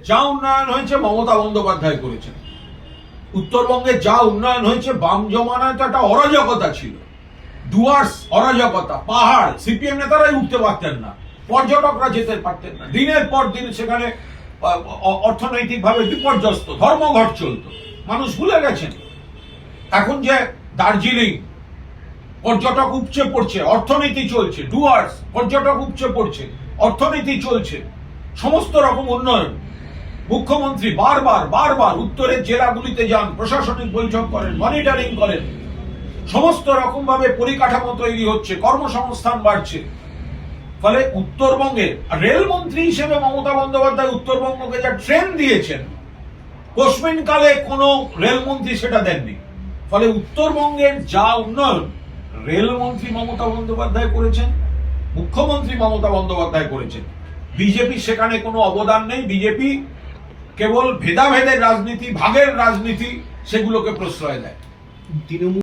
যা উন্নয়ন হয়েছে মমতা বন্দ্যোপাধ্যায় করেছেন। উত্তরবঙ্গে যা উন্নয়ন হয়েছে, বাম জমানায় তো একটা অরাজকতা ছিল, ডুয়ার্স অরাজকতা, পাহাড়, সিপিএম নেতারাই উঠতে পারতেন না, পর্যটকরা যেতে পারতেন না, দিনের পর দিন সেখানে অর্থনৈতিকভাবে বিপর্যস্ত, ধর্মঘট চলতো, মানুষ ভুলে গেছেন। এখন যে দার্জিলিং পর্যটক উপচে পড়ছে, অর্থনীতি চলছে, ডুয়ার্স পর্যটক উপচে পড়ছে, অর্থনীতি চলছে, সমস্ত রকম উন্নয়ন। মুখ্যমন্ত্রী বারবার উত্তরের জেলাগুলিতে যান, প্রশাসনিক বৈঠক করেন, মনিটরিং করেন, সমস্ত রকম ভাবে পরিকাঠামো তৈরি হচ্ছে, কর্মসংস্থান বাড়ছে। ফলে উত্তরবঙ্গে রেলমন্ত্রী হিসেবে মমতা বন্দ্যোপাধ্যায় উত্তরবঙ্গকে যা ট্রেন দিয়েছেন, কোশ্মিন কালে কোনো রেলমন্ত্রী সেটা দেননি। ফলে উত্তরবঙ্গের যা উন্নয়ন রেলমন্ত্রী মমতা বন্দ্যোপাধ্যায় করেছেন, মুখ্যমন্ত্রী মমতা বন্দ্যোপাধ্যায় করেছেন। বিজেপি সেখানে কোনো অবদান নেই। বিজেপি কেবল ভেদাভেদের রাজনীতি, ভাগের রাজনীতি, সেগুলোকে প্রশ্রয় দেয়।